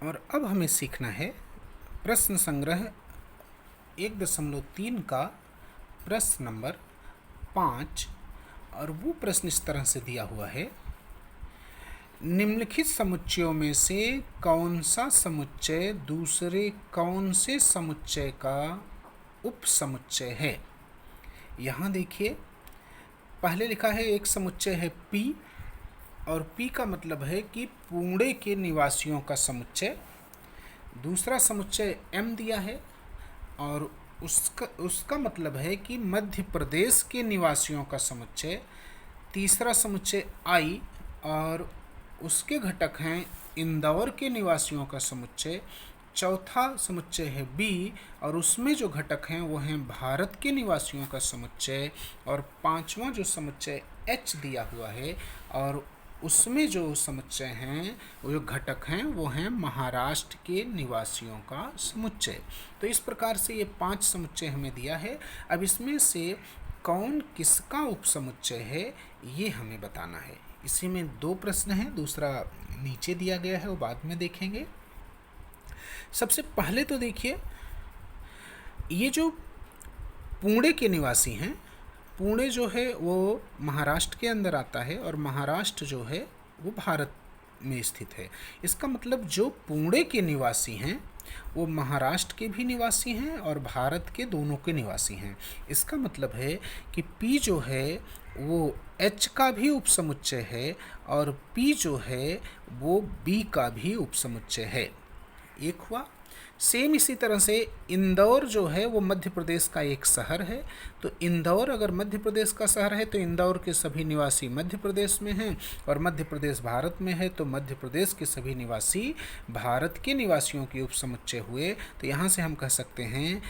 और अब हमें सीखना है प्रश्न संग्रह 1.3 का प्रश्न नंबर 5। और वो प्रश्न इस तरह से दिया हुआ है, निम्नलिखित समुच्चयों में से कौन सा समुच्चय दूसरे कौन से समुच्चय का उपसमुच्चय है। यहाँ देखिए, पहले लिखा है एक समुच्चय है P, और P का मतलब है कि पुणे के निवासियों का समुच्चय। दूसरा समुच्चय M दिया है और उसका मतलब है कि मध्य प्रदेश के निवासियों का समुच्चय। तीसरा समुच्चय I और उसके घटक हैं इंदौर के निवासियों का समुच्चय। चौथा समुच्चय है B और उसमें जो घटक हैं वो हैं भारत के निवासियों का समुच्चय। और पांचवा जो समुच्चय H दिया हुआ है और उसमें जो समुच्चय हैं, वो जो घटक हैं वो हैं महाराष्ट्र के निवासियों का समुच्चय। तो इस प्रकार से ये 5 समुच्चय हमें दिया है। अब इसमें से कौन किसका उपसमुच्चय है ये हमें बताना है। इसी में 2 प्रश्न हैं, दूसरा नीचे दिया गया है, वो बाद में देखेंगे। सबसे पहले तो देखिए, ये जो पुणे के निवासी हैं, पुणे जो है वो महाराष्ट्र के अंदर आता है और महाराष्ट्र जो है वो भारत में स्थित है। इसका मतलब जो पुणे के निवासी हैं वो महाराष्ट्र के भी निवासी हैं और भारत के दोनों के निवासी हैं। इसका मतलब है कि P जो है वो H का भी उपसमुच्चय है और P जो है वो B का भी उपसमुच्चय है। एक हुआ। सेम इसी तरह से इंदौर जो है वो मध्य प्रदेश का एक शहर है। तो इंदौर अगर मध्य प्रदेश का शहर है तो इंदौर के सभी निवासी मध्य प्रदेश में हैं, और मध्य प्रदेश भारत में है तो मध्य प्रदेश के सभी निवासी भारत के निवासियों के उपसमुच्चय हुए। तो यहाँ से हम कह सकते हैं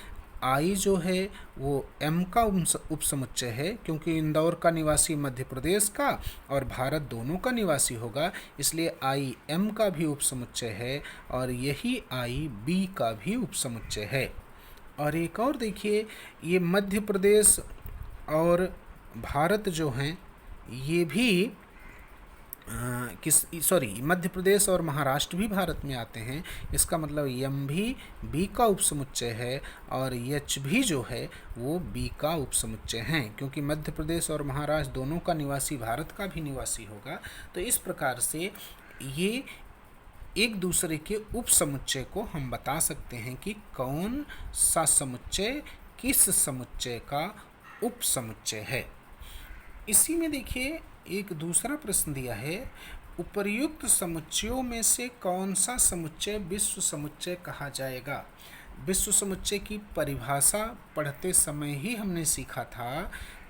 I जो है वो M का उपसमुच्चय है, क्योंकि इंदौर का निवासी मध्य प्रदेश का और भारत दोनों का निवासी होगा, इसलिए I M का भी उपसमुच्चय है और यही I B का भी उपसमुच्चय है। और एक और देखिए, ये मध्य प्रदेश और भारत जो हैं ये भी मध्य प्रदेश और महाराष्ट्र भी भारत में आते हैं। इसका मतलब M भी B का उपसमुच्चय है और H भी जो है वो B का उपसमुच्चय हैं, क्योंकि मध्य प्रदेश और महाराष्ट्र दोनों का निवासी भारत का भी निवासी होगा। तो इस प्रकार से ये एक दूसरे के उपसमुच्चय को हम बता सकते हैं कि कौन सा समुच्चय किस समुच्चय का उपसमुच्चय है। इसी में देखिए एक दूसरा प्रश्न दिया है, उपर्युक्त समुच्चयों में से कौन सा समुच्चय विश्व समुच्चय कहा जाएगा। विश्व समुच्चय की परिभाषा पढ़ते समय ही हमने सीखा था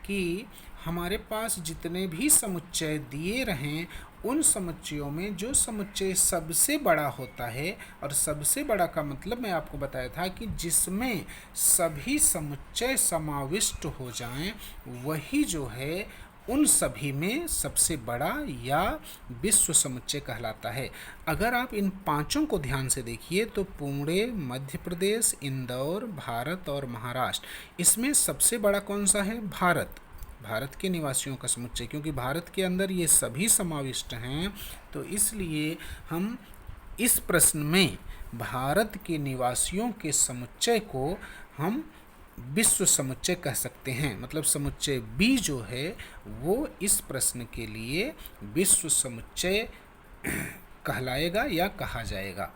कि हमारे पास जितने भी समुच्चय दिए रहें उन समुच्चयों में जो समुच्चय सबसे बड़ा होता है, और सबसे बड़ा का मतलब मैं आपको बताया था कि जिसमें सभी समुच्चय समाविष्ट हो जाएं, वही जो है उन सभी में सबसे बड़ा या विश्व समुच्चय कहलाता है। अगर आप इन 5 को ध्यान से देखिए तो पुणे, मध्य प्रदेश, इंदौर, भारत और महाराष्ट्र, इसमें सबसे बड़ा कौन सा है? भारत के निवासियों का समुच्चय, क्योंकि भारत के अंदर ये सभी समाविष्ट हैं। तो इसलिए हम इस प्रश्न में भारत के निवासियों के समुच्चय को हम विश्व समुच्चय कह सकते हैं। मतलब समुच्चय B जो है वो इस प्रश्न के लिए विश्व समुच्चय कहलाएगा या कहा जाएगा।